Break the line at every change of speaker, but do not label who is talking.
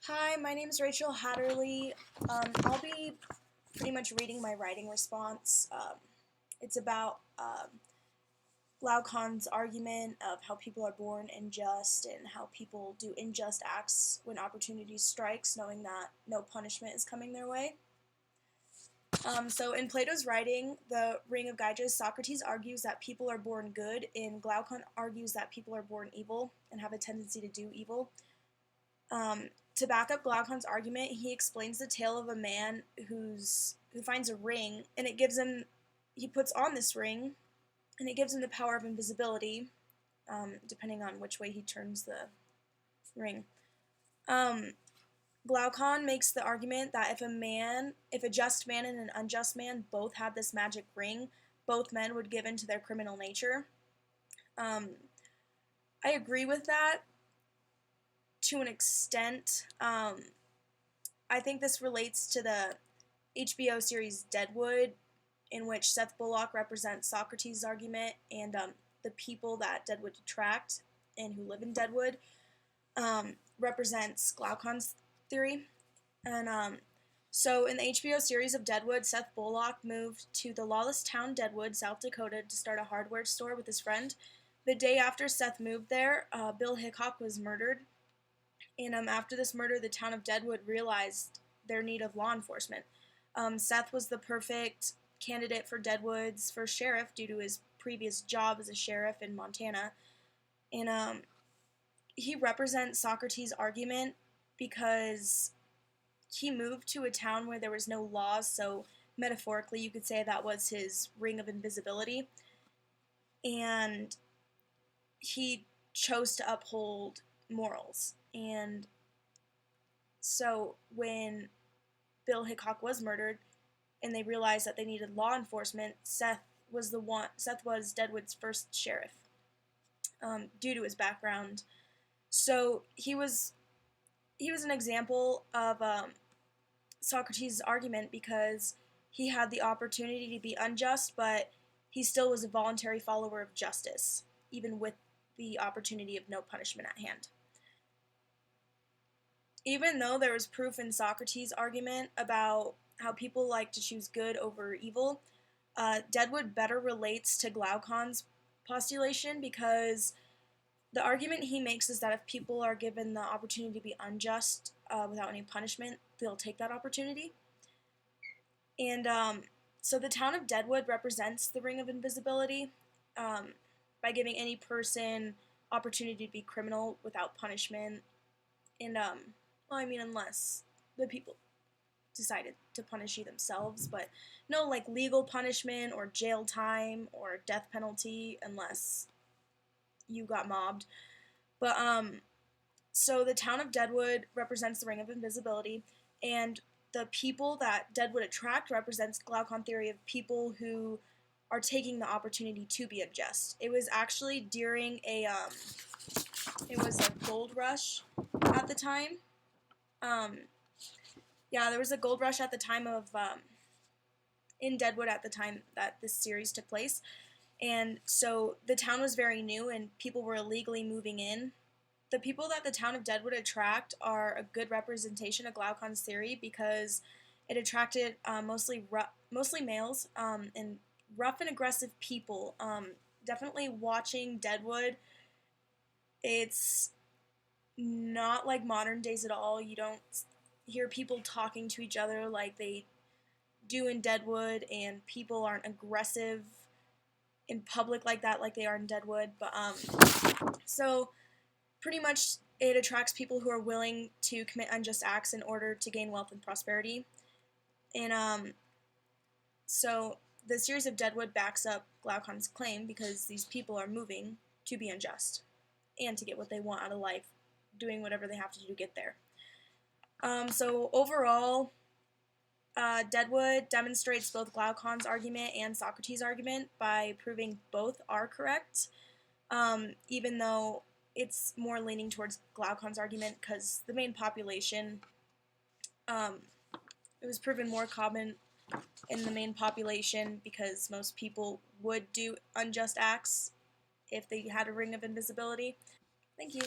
Hi, my name is Rachel Hatterley. I'll be pretty much reading my writing response. It's about Glaucon's argument of how people are born unjust and how people do unjust acts when opportunity strikes, knowing that no punishment is coming their way. So in Plato's writing, The Ring of Gyges, Socrates argues that people are born good, and Glaucon argues that people are born evil and have a tendency to do evil. To back up Glaucon's argument, he explains the tale of a man who finds a ring, and he puts on this ring, and it gives him the power of invisibility, depending on which way he turns the ring. Glaucon makes the argument that if a just man and an unjust man both had this magic ring, both men would give in to their criminal nature. I agree with that to an extent. I think this relates to the HBO series Deadwood, in which Seth Bullock represents Socrates' argument, and the people that Deadwood attract and who live in Deadwood represents Glaucon's theory. And so in the HBO series of Deadwood, Seth Bullock moved to the lawless town Deadwood, South Dakota, to start a hardware store with his friend. The day after Seth moved there, Bill Hickok was murdered. And after this murder, the town of Deadwood realized their need of law enforcement. Seth was the perfect candidate for Deadwood's first sheriff due to his previous job as a sheriff in Montana. And he represents Socrates' argument because he moved to a town where there was no laws, so metaphorically you could say that was his ring of invisibility. And he chose to uphold morals. And so when Bill Hickok was murdered and they realized that they needed law enforcement, Seth was Deadwood's first sheriff, due to his background. So he was an example of Socrates' argument because he had the opportunity to be unjust, but he still was a voluntary follower of justice, even with the opportunity of no punishment at hand. Even though there was proof in Socrates' argument about how people like to choose good over evil, Deadwood better relates to Glaucon's postulation because the argument he makes is that if people are given the opportunity to be unjust without any punishment, they'll take that opportunity. And so the town of Deadwood represents the ring of invisibility by giving any person opportunity to be criminal without punishment. And unless the people decided to punish you themselves, but no like legal punishment or jail time or death penalty unless you got mobbed. But so the town of Deadwood represents the ring of invisibility, and the people that Deadwood attract represents Glaucon theory of people who are taking the opportunity to be unjust. It was actually during a gold rush at the time. There was a gold rush at the time of in Deadwood at the time that this series took place, and so the town was very new and people were illegally moving in. The people that the town of Deadwood attract are a good representation of Glaucon's theory because it attracted mostly males and rough and aggressive people. Definitely watching Deadwood, it's not like modern days at all. You don't hear people talking to each other like they do in Deadwood, and people aren't aggressive in public like that like they are in Deadwood. But so pretty much it attracts people who are willing to commit unjust acts in order to gain wealth and prosperity. And so the series of Deadwood backs up Glaucon's claim because these people are moving to be unjust and to get what they want out of life, doing whatever they have to do to get there. So overall, Deadwood demonstrates both Glaucon's argument and Socrates' argument by proving both are correct, even though it's more leaning towards Glaucon's argument because the main population, it was proven more common in the main population because most people would do unjust acts if they had a ring of invisibility. Thank you.